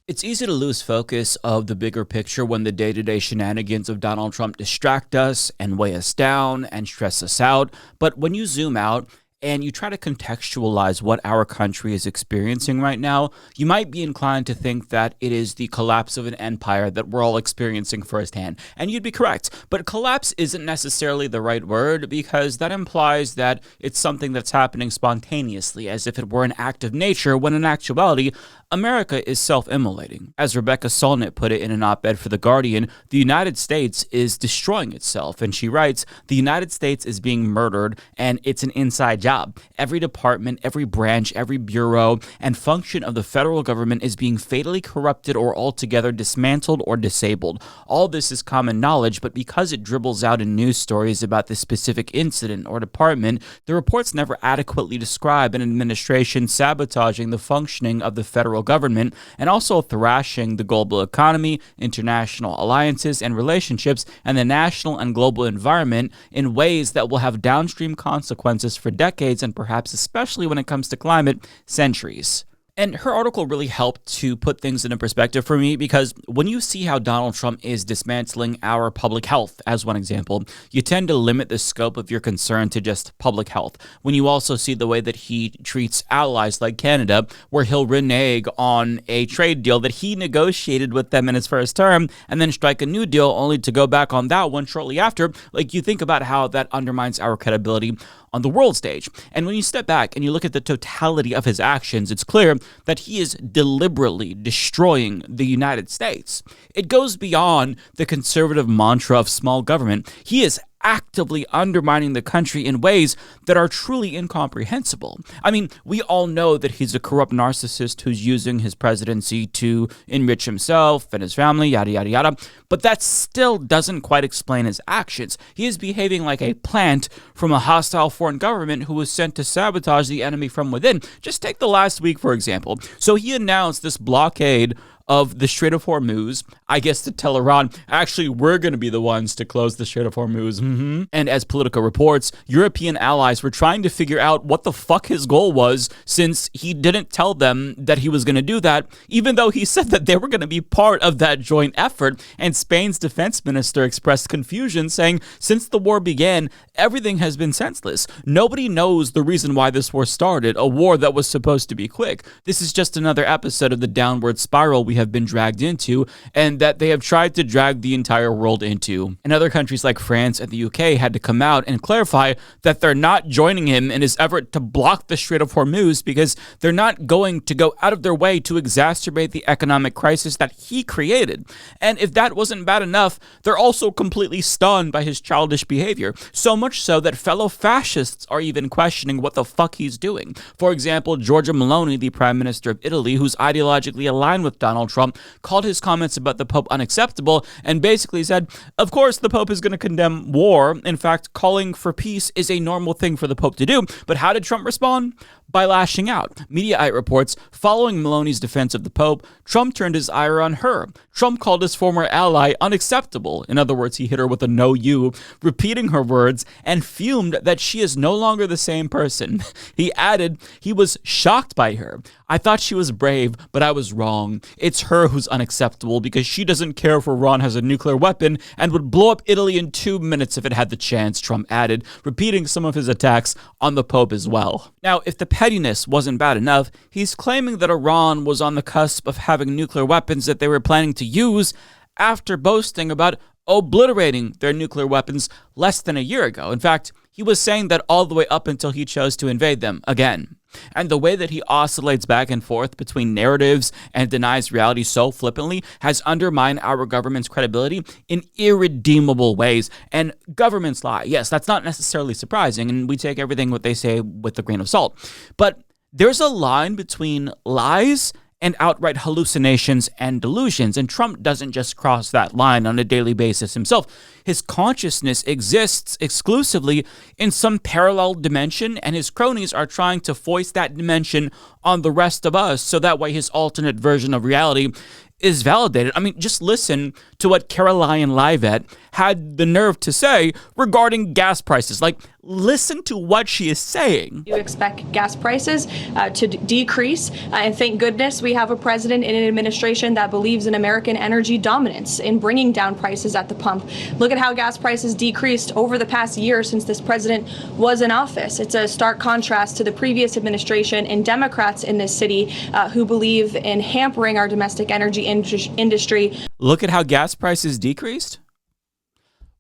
It's easy to lose focus of the bigger picture when the day-to-day shenanigans of Donald Trump distract us and weigh us down and stress us out. But when you zoom out and you try to contextualize what our country is experiencing right now, you might be inclined to think that it is the collapse of an empire that we're all experiencing firsthand. And you'd be correct. But collapse isn't necessarily the right word, because that implies that it's something that's happening spontaneously, as if it were an act of nature, when in actuality, America is self-immolating. As Rebecca Solnit put it in an op-ed for The Guardian, the United States is destroying itself. And she writes, "The United States is being murdered, and it's an inside job. Every department, every branch, every bureau, and function of the federal government is being fatally corrupted or altogether dismantled or disabled. All this is common knowledge, but because it dribbles out in news stories about this specific incident or department, the reports never adequately describe an administration sabotaging the functioning of the federal government and also thrashing the global economy, international alliances and relationships, and the national and global environment in ways that will have downstream consequences for decades, and perhaps especially when it comes to climate, centuries." And her article really helped to put things into perspective for me, because when you see how Donald Trump is dismantling our public health, as one example, you tend to limit the scope of your concern to just public health. When you also see the way that he treats allies like Canada, where he'll renege on a trade deal that he negotiated with them in his first term, and then strike a new deal only to go back on that one shortly after, like, you think about how that undermines our credibility on the world stage. And when you step back and you look at the totality of his actions, it's clear that he is deliberately destroying the United States. It goes beyond the conservative mantra of small government. He is actively undermining the country in ways that are truly incomprehensible. I mean, we all know that he's a corrupt narcissist who's using his presidency to enrich himself and his family, yada, yada, yada. But that still doesn't quite explain his actions. He is behaving like a plant from a hostile foreign government who was sent to sabotage the enemy from within. Just take the last week, for example. So he announced this blockade of the Strait of Hormuz, I guess, to tell Iran, actually, we're going to be the ones to close the Strait of Hormuz. And as Politico reports, European allies were trying to figure out what the fuck his goal was, since he didn't tell them that he was going to do that, even though he said that they were going to be part of that joint effort. And Spain's defense minister expressed confusion, saying, since the war began, everything has been senseless. Nobody knows the reason why this war started, a war that was supposed to be quick. This is just another episode of the downward spiral we have been dragged into, and that they have tried to drag the entire world into. And other countries like France and the UK had to come out and clarify that they're not joining him in his effort to block the Strait of Hormuz, because they're not going to go out of their way to exacerbate the economic crisis that he created. And if that wasn't bad enough, they're also completely stunned by his childish behavior, so much so that fellow fascists are even questioning what the fuck he's doing. For example, Giorgia Meloni, the Prime Minister of Italy, who's ideologically aligned with Donald Trump, called his comments about the Pope unacceptable and basically said, of course the Pope is going to condemn war. In fact, calling for peace is a normal thing for the Pope to do. But how did Trump respond? By lashing out. Mediaite reports, following Meloni's defense of the Pope, Trump turned his ire on her. Trump called his former ally unacceptable. In other words, he hit her with a "no you," repeating her words, and fumed that she is no longer the same person. He added he was shocked by her. "I thought she was brave, but I was wrong. It's her who's unacceptable, because she doesn't care if Iran has a nuclear weapon and would blow up Italy in 2 minutes if it had the chance," Trump added, repeating some of his attacks on the Pope as well. Now, if the pettiness wasn't bad enough, he's claiming that Iran was on the cusp of having nuclear weapons that they were planning to use, after boasting about obliterating their nuclear weapons less than a year ago. In fact, he was saying that all the way up until he chose to invade them again. And the way that he oscillates back and forth between narratives and denies reality so flippantly has undermined our government's credibility in irredeemable ways. And governments lie. Yes, that's not necessarily surprising, and we take everything what they say with a grain of salt. But there's a line between lies and outright hallucinations and delusions, and Trump doesn't just cross that line on a daily basis himself. His consciousness exists exclusively in some parallel dimension, and his cronies are trying to foist that dimension on the rest of us, so that way his alternate version of reality is validated. I mean, just listen to what Caroline Livet had the nerve to say regarding gas prices. Like, listen to what she is saying. You expect gas prices to decrease, and thank goodness we have a president and an administration that believes in American energy dominance in bringing down prices at the pump. Look at how gas prices decreased over the past year since this president was in office. It's a stark contrast to the previous administration and Democrats in this city who believe in hampering our domestic energy industry. Look at how gas prices decreased.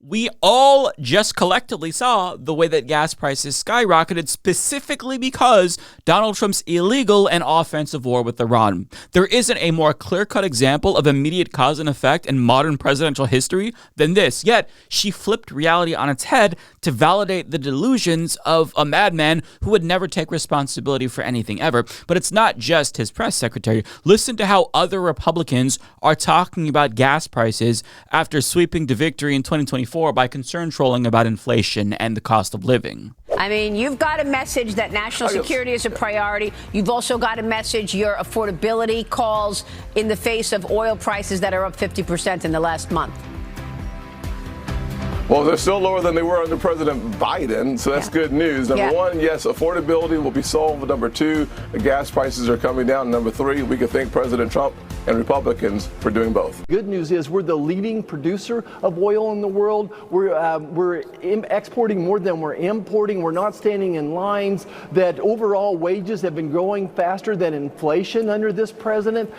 We all just collectively saw the way that gas prices skyrocketed specifically because Donald Trump's illegal and offensive war with Iran. There isn't a more clear-cut example of immediate cause and effect in modern presidential history than this. Yet, she flipped reality on its head to validate the delusions of a madman who would never take responsibility for anything ever. But it's not just his press secretary. Listen to how other Republicans are talking about gas prices after sweeping to victory in 2024 by concern trolling about inflation and the cost of living. I mean, you've got a message that national security is a priority. You've also got a message your affordability calls in the face of oil prices that are up 50% in the last month. Well, they're still lower than they were under President Biden, so that's good news. Number one, yes, affordability will be solved. Number two, the gas prices are coming down. Number three, we can thank President Trump and Republicans for doing both. Good news is we're the leading producer of oil in the world. We're exporting more than we're importing. We're not standing in lines. That overall wages have been growing faster than inflation under this president.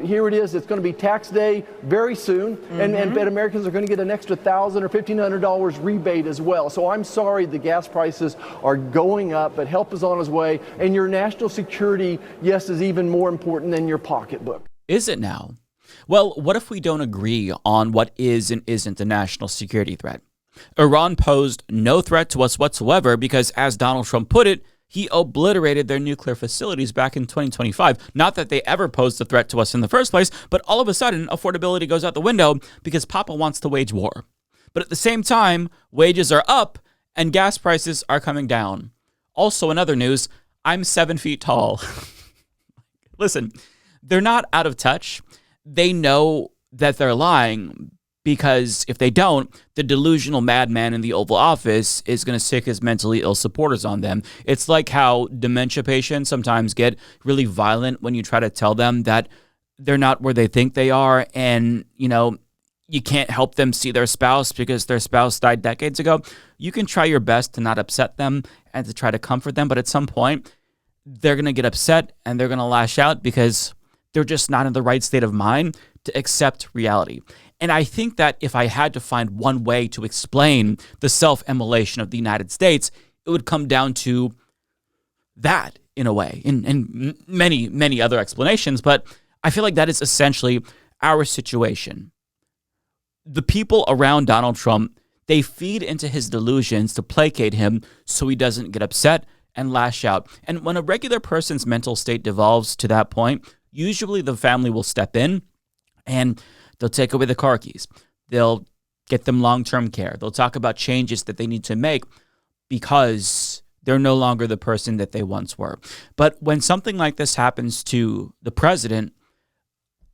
Here it is. It's going to be tax day very soon, and Americans are going to get an extra $1,000 or $1,500 rebate as well. So I'm sorry the gas prices are going up, but help is on its way. And your national security, yes, is even more important than your pocketbook. Is it now? Well, what if we don't agree on what is and isn't a national security threat? Iran posed no threat to us whatsoever because, as Donald Trump put it, he obliterated their nuclear facilities back in 2025. Not that they ever posed a threat to us in the first place, but all of a sudden, affordability goes out the window because Papa wants to wage war. But at the same time, wages are up and gas prices are coming down. Also, in other news, I'm 7 feet tall. Listen, they're not out of touch. They know that they're lying because if they don't, the delusional madman in the Oval Office is going to sick his mentally ill supporters on them. It's like how dementia patients sometimes get really violent when you try to tell them that they're not where they think they are, and, you can't help them see their spouse because their spouse died decades ago. You can try your best to not upset them and to try to comfort them, but at some point, they're going to get upset and they're going to lash out because they're just not in the right state of mind to accept reality. And I think that if I had to find one way to explain the self-immolation of the United States, it would come down to that in a way, and many, many other explanations. But I feel like that is essentially our situation. The people around Donald Trump, they feed into his delusions to placate him so he doesn't get upset and lash out. And when a regular person's mental state devolves to that point, usually the family will step in and they'll take away the car keys. They'll get them long-term care. They'll talk about changes that they need to make because they're no longer the person that they once were. But when something like this happens to the president,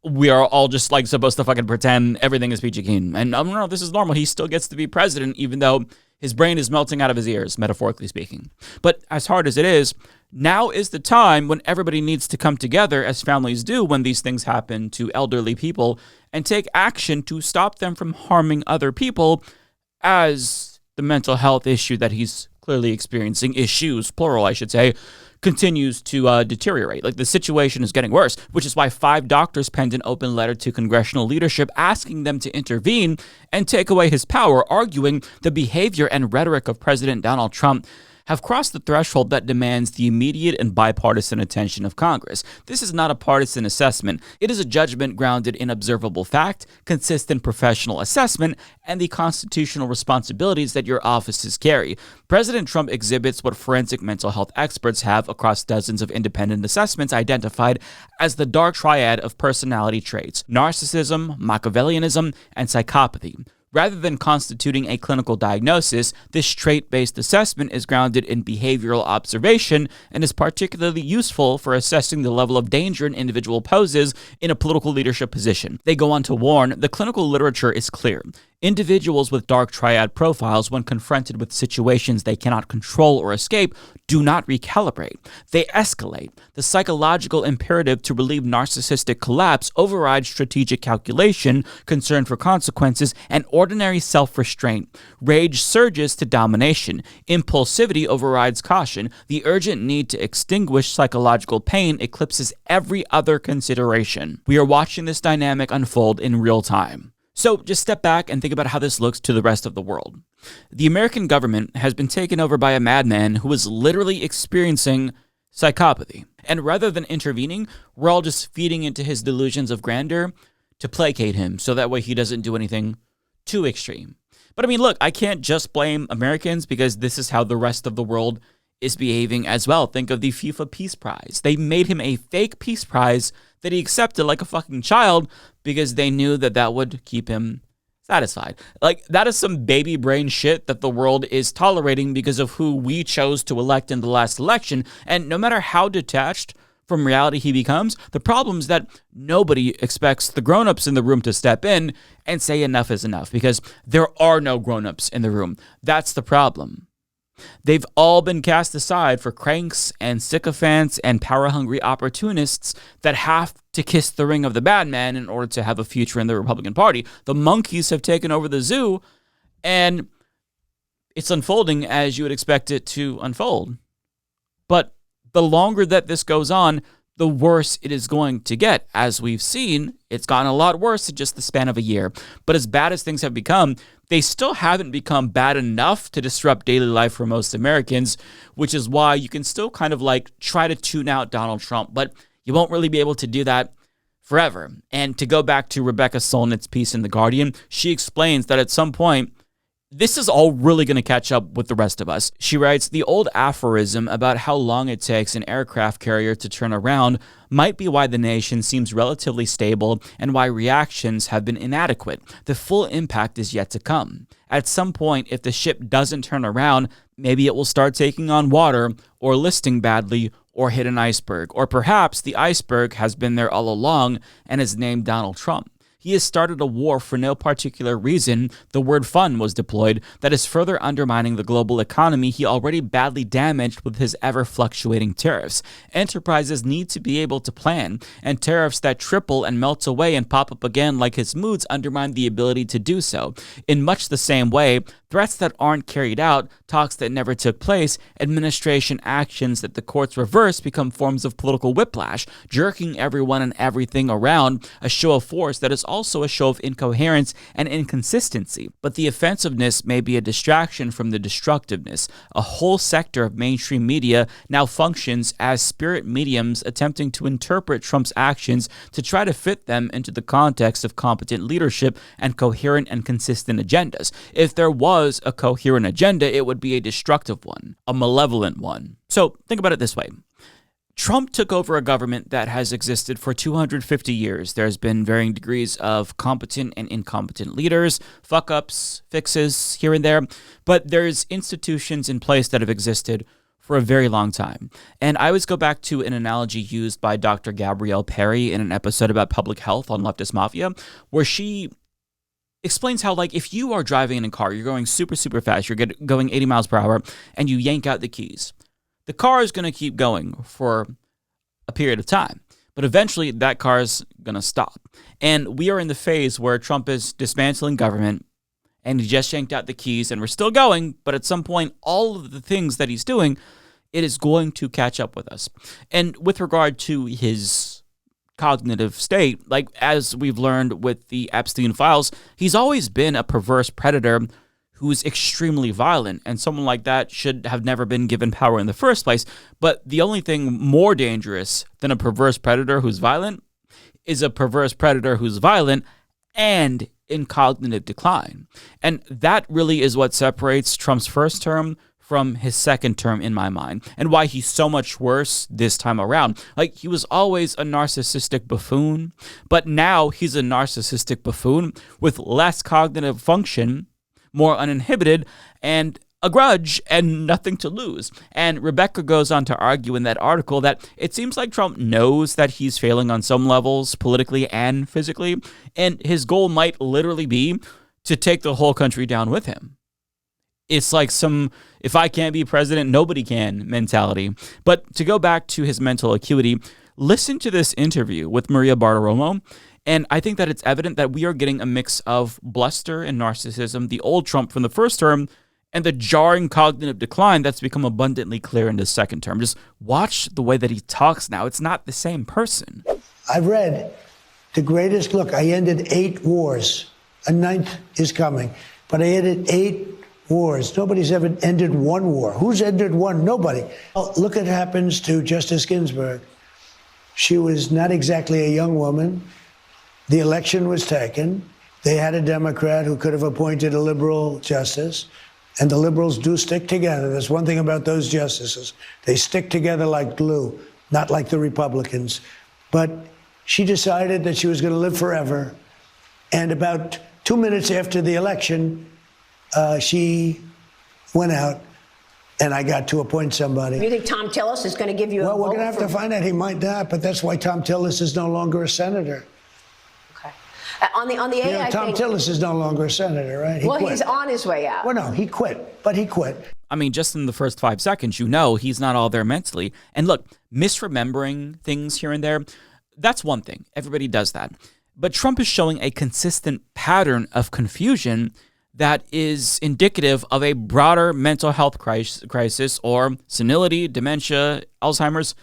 we are all just supposed to fucking pretend everything is peachy keen. And no, this is normal. He still gets to be president, even though his brain is melting out of his ears, metaphorically speaking. But as hard as it is, now is the time when everybody needs to come together, as families do when these things happen to elderly people, and take action to stop them from harming other people, as the mental health issue that he's clearly experiencing, issues, plural, I should say, continues to deteriorate. The situation is getting worse, which is why 5 doctors penned an open letter to congressional leadership asking them to intervene and take away his power, arguing the behavior and rhetoric of President Donald Trump have crossed the threshold that demands the immediate and bipartisan attention of Congress. This is not a partisan assessment. It is a judgment grounded in observable fact, consistent professional assessment, and the constitutional responsibilities that your offices carry. President Trump exhibits what forensic mental health experts have across dozens of independent assessments identified as the dark triad of personality traits: narcissism, Machiavellianism, and psychopathy. Rather than constituting a clinical diagnosis, this trait-based assessment is grounded in behavioral observation and is particularly useful for assessing the level of danger an individual poses in a political leadership position. They go on to warn, the clinical literature is clear. Individuals with dark triad profiles, when confronted with situations they cannot control or escape, do not recalibrate. They escalate. The psychological imperative to relieve narcissistic collapse overrides strategic calculation, concern for consequences, and ordinary self-restraint. Rage surges to domination. Impulsivity overrides caution. The urgent need to extinguish psychological pain eclipses every other consideration. We are watching this dynamic unfold in real time. So just step back and think about how this looks to the rest of the world. The American government has been taken over by a madman who is literally experiencing psychopathy. And rather than intervening, we're all just feeding into his delusions of grandeur to placate him so that way he doesn't do anything too extreme. But I mean, look, I can't just blame Americans because this is how the rest of the world is behaving as well. Think of the FIFA Peace Prize. They made him a fake peace prize that he accepted like a fucking child because they knew that that would keep him satisfied. Like, that is some baby brain shit that the world is tolerating because of who we chose to elect in the last election. And no matter how detached from reality he becomes, the problem is that nobody expects the grown-ups in the room to step in and say enough is enough, because there are no grown-ups in the room. That's the problem. They've all been cast aside for cranks and sycophants and power-hungry opportunists that have to kiss the ring of the madman in order to have a future in the Republican Party. The monkeys have taken over the zoo, and it's unfolding as you would expect it to unfold. But the longer that this goes on, the worse it is going to get. As we've seen, it's gotten a lot worse in just the span of a year. But as bad as things have become, they still haven't become bad enough to disrupt daily life for most Americans, which is why you can still kind of like try to tune out Donald Trump, but you won't really be able to do that forever. And to go back to Rebecca Solnit's piece in The Guardian, she explains that at some point, this is all really going to catch up with the rest of us. She writes, the old aphorism about how long it takes an aircraft carrier to turn around might be why the nation seems relatively stable and why reactions have been inadequate. The full impact is yet to come. At some point, if the ship doesn't turn around, maybe it will start taking on water or listing badly or hit an iceberg. Or perhaps the iceberg has been there all along and is named Donald Trump. He has started a war for no particular reason. The word fun was deployed that is further undermining the global economy he already badly damaged with his ever-fluctuating tariffs. Enterprises need to be able to plan, and tariffs that triple and melt away and pop up again like his moods undermine the ability to do so. In much the same way, threats that aren't carried out, talks that never took place, administration actions that the courts reverse become forms of political whiplash, jerking everyone and everything around, a show of force that is also a show of incoherence and inconsistency. But the offensiveness may be a distraction from the destructiveness. A whole sector of mainstream media now functions as spirit mediums attempting to interpret Trump's actions to try to fit them into the context of competent leadership and coherent and consistent agendas. If there was a coherent agenda, it would be a destructive one, a malevolent one. So think about it this way. Trump took over a government that has existed for 250 years. There's been varying degrees of competent and incompetent leaders, fuck-ups, fixes here and there, but there's institutions in place that have existed for a very long time. And I always go back to an analogy used by Dr. Gabrielle Perry in an episode about public health on Leftist Mafia, where she explains how, like, if you are driving in a car, you're going super, super fast, you're going 80 miles per hour, and you yank out the keys. The car is going to keep going for a period of time, but eventually that car is going to stop. And we are in the phase where Trump is dismantling government and he just yanked out the keys and we're still going, but at some point, all of the things that he's doing, it is going to catch up with us. And with regard to his cognitive state, like as we've learned with the Epstein files, he's always been a perverse predator who's extremely violent, and someone like that should have never been given power in the first place. But the only thing more dangerous than a perverse predator who's violent is a perverse predator who's violent and in cognitive decline. And that really is what separates Trump's first term from his second term in my mind, and why he's so much worse this time around. Like, he was always a narcissistic buffoon, but now he's a narcissistic buffoon with less cognitive function, more uninhibited, and a grudge and nothing to lose. And Rebecca goes on to argue in that article that it seems like Trump knows that he's failing on some levels, politically and physically, and his goal might literally be to take the whole country down with him. It's like some "if I can't be president, nobody can" mentality. But to go back to his mental acuity, listen to this interview with Maria Bartiromo, and I think that it's evident that we are getting a mix of bluster and narcissism, the old Trump from the first term, and the jarring cognitive decline that's become abundantly clear in his second term. Just watch the way that he talks now. It's not the same person. I've read the greatest, look, I ended 8 wars. A 9th is coming. But I ended 8 wars. Nobody's ever ended 1 war. Who's ended one? Nobody. Well, look what happens to Justice Ginsburg. She was not exactly a young woman. The election was taken. They had a Democrat who could have appointed a liberal justice. And the liberals do stick together. There's one thing about those justices. They stick together like glue, not like the Republicans. But she decided that she was going to live forever. And about 2 minutes after the election, she went out, and I got to appoint somebody. You think Tom Tillis is going to give you a vote? Well, we're going to have to find out. He might not, but that's why Tom Tillis is no longer a senator. Okay. On the AI Tom Tillis is no longer a senator, right? Well, he's on his way out. Well, no, he quit, but he quit. I mean, just in the first 5 seconds, you know he's not all there mentally. And look, misremembering things here and there, that's one thing. Everybody does that. But Trump is showing a consistent pattern of confusion that is indicative of a broader mental health crisis or senility, dementia, Alzheimer's.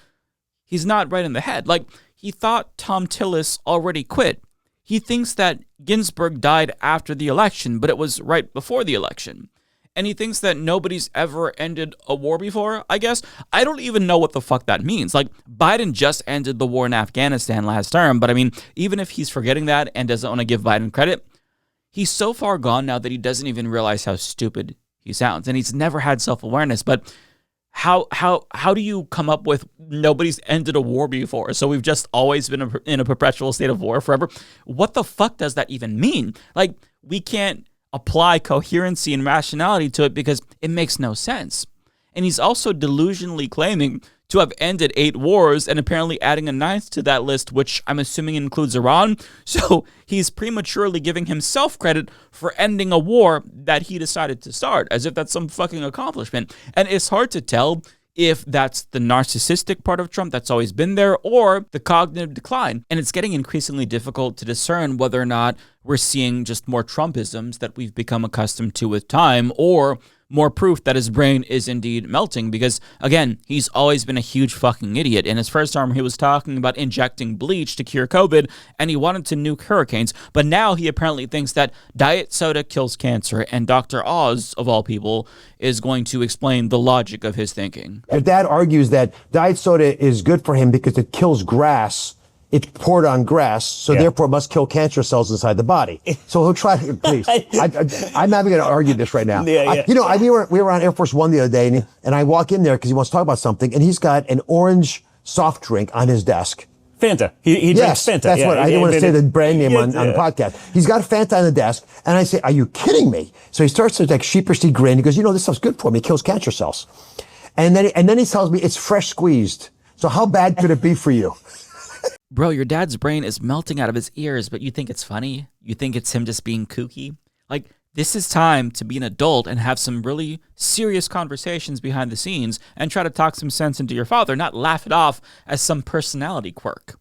He's not right in the head. Like, he thought Tom Tillis already quit. He thinks that Ginsburg died after the election, but it was right before the election. And he thinks that nobody's ever ended a war before, I guess. I don't even know what the fuck that means. Like, Biden just ended the war in Afghanistan last term, but I mean, even if he's forgetting that and doesn't want to give Biden credit, he's so far gone now that he doesn't even realize how stupid he sounds. And he's never had self-awareness, but how do you come up with nobody's ended a war before, so we've just always been in a perpetual state of war forever? What the fuck does that even mean? Like, we can't apply coherency and rationality to it because it makes no sense. And he's also delusionally claiming to have ended 8 wars and apparently adding a 9th to that list, which I'm assuming includes Iran. So he's prematurely giving himself credit for ending a war that he decided to start, as if that's some fucking accomplishment. And it's hard to tell if that's the narcissistic part of Trump that's always been there or the cognitive decline. And it's getting increasingly difficult to discern whether or not we're seeing just more Trumpisms that we've become accustomed to with time, or more proof that his brain is indeed melting, because, again, he's always been a huge fucking idiot. In his first term, he was talking about injecting bleach to cure COVID, and he wanted to nuke hurricanes. But now he apparently thinks that diet soda kills cancer, and Dr. Oz, of all people, is going to explain the logic of his thinking. Your dad argues that diet soda is good for him because it kills grass. It's poured on grass, so therefore it must kill cancer cells inside the body. So he'll try, please. I'm not even going to argue this right now. We were on Air Force One the other day, and I walk in there because he wants to talk about something, and he's got an orange soft drink on his desk. Fanta. He drinks Fanta. That's what I didn't want to say the brand name on the podcast. He's got a Fanta on the desk, and I say, "Are you kidding me?" So he starts to like sheepishly grin. He goes, "This stuff's good for me. It kills cancer cells." And then he tells me it's fresh squeezed. So how bad could it be for you? Bro, your dad's brain is melting out of his ears, but you think it's funny? You think it's him just being kooky? Like, this is time to be an adult and have some really serious conversations behind the scenes and try to talk some sense into your father, not laugh it off as some personality quirk.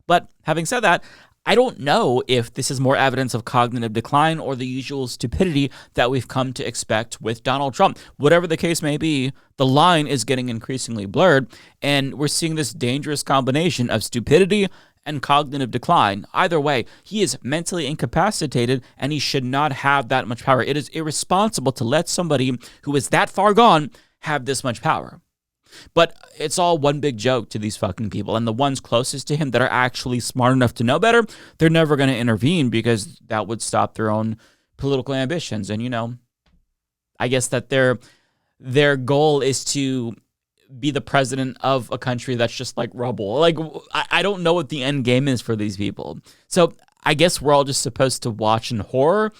But having said that, I don't know if this is more evidence of cognitive decline or the usual stupidity that we've come to expect with Donald Trump. Whatever the case may be, the line is getting increasingly blurred, and we're seeing this dangerous combination of stupidity and cognitive decline. Either way, he is mentally incapacitated, and he should not have that much power. It is irresponsible to let somebody who is that far gone have this much power. But it's all one big joke to these fucking people. And the ones closest to him that are actually smart enough to know better, they're never going to intervene because that would stop their own political ambitions. And, I guess that they're their goal is to be the president of a country that's just like rubble. Like, I don't know what the end game is for these people. So I guess we're all just supposed to watch in horror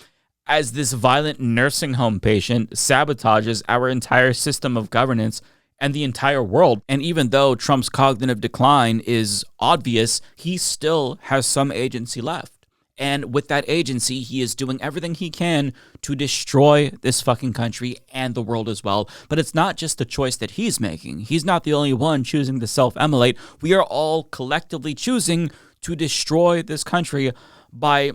as this violent nursing home patient sabotages our entire system of governance and the entire world. And even though Trump's cognitive decline is obvious, he still has some agency left. And with that agency, he is doing everything he can to destroy this fucking country and the world as well. But it's not just the choice that he's making. He's not the only one choosing to self-immolate. We are all collectively choosing to destroy this country by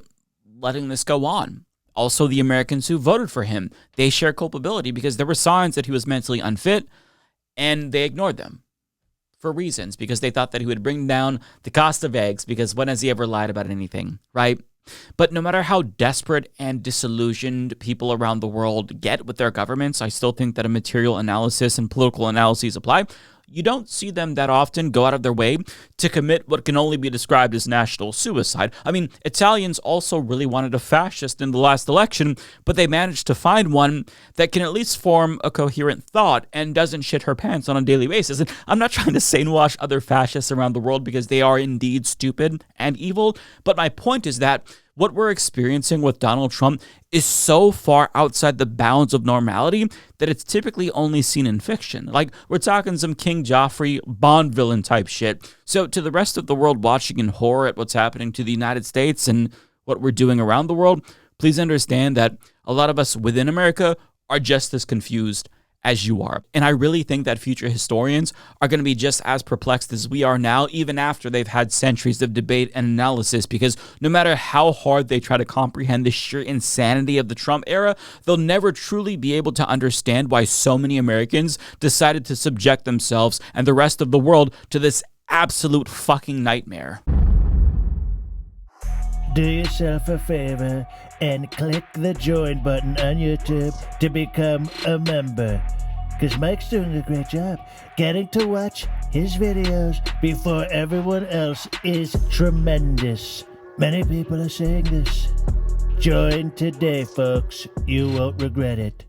letting this go on. Also, the Americans who voted for him, they share culpability because there were signs that he was mentally unfit, and they ignored them for reasons, because they thought that he would bring down the cost of eggs, because when has he ever lied about anything, right? But no matter how desperate and disillusioned people around the world get with their governments, I still think that a material analysis and political analyses apply. You don't see them that often go out of their way to commit what can only be described as national suicide. I mean, Italians also really wanted a fascist in the last election, but they managed to find one that can at least form a coherent thought and doesn't shit her pants on a daily basis. And I'm not trying to sanewash other fascists around the world because they are indeed stupid and evil, but my point is that what we're experiencing with Donald Trump is so far outside the bounds of normality that it's typically only seen in fiction. Like, we're talking some King Joffrey Bond villain type shit. So to the rest of the world watching in horror at what's happening to the United States and what we're doing around the world, please understand that a lot of us within America are just as confused as you are. And I really think that future historians are going to be just as perplexed as we are now, even after they've had centuries of debate and analysis, because no matter how hard they try to comprehend the sheer insanity of the Trump era, they'll never truly be able to understand why so many Americans decided to subject themselves and the rest of the world to this absolute fucking nightmare. Do yourself a favor and click the join button on YouTube to become a member. Because Mike's doing a great job. Getting to watch his videos before everyone else is tremendous. Many people are saying this. Join today, folks. You won't regret it.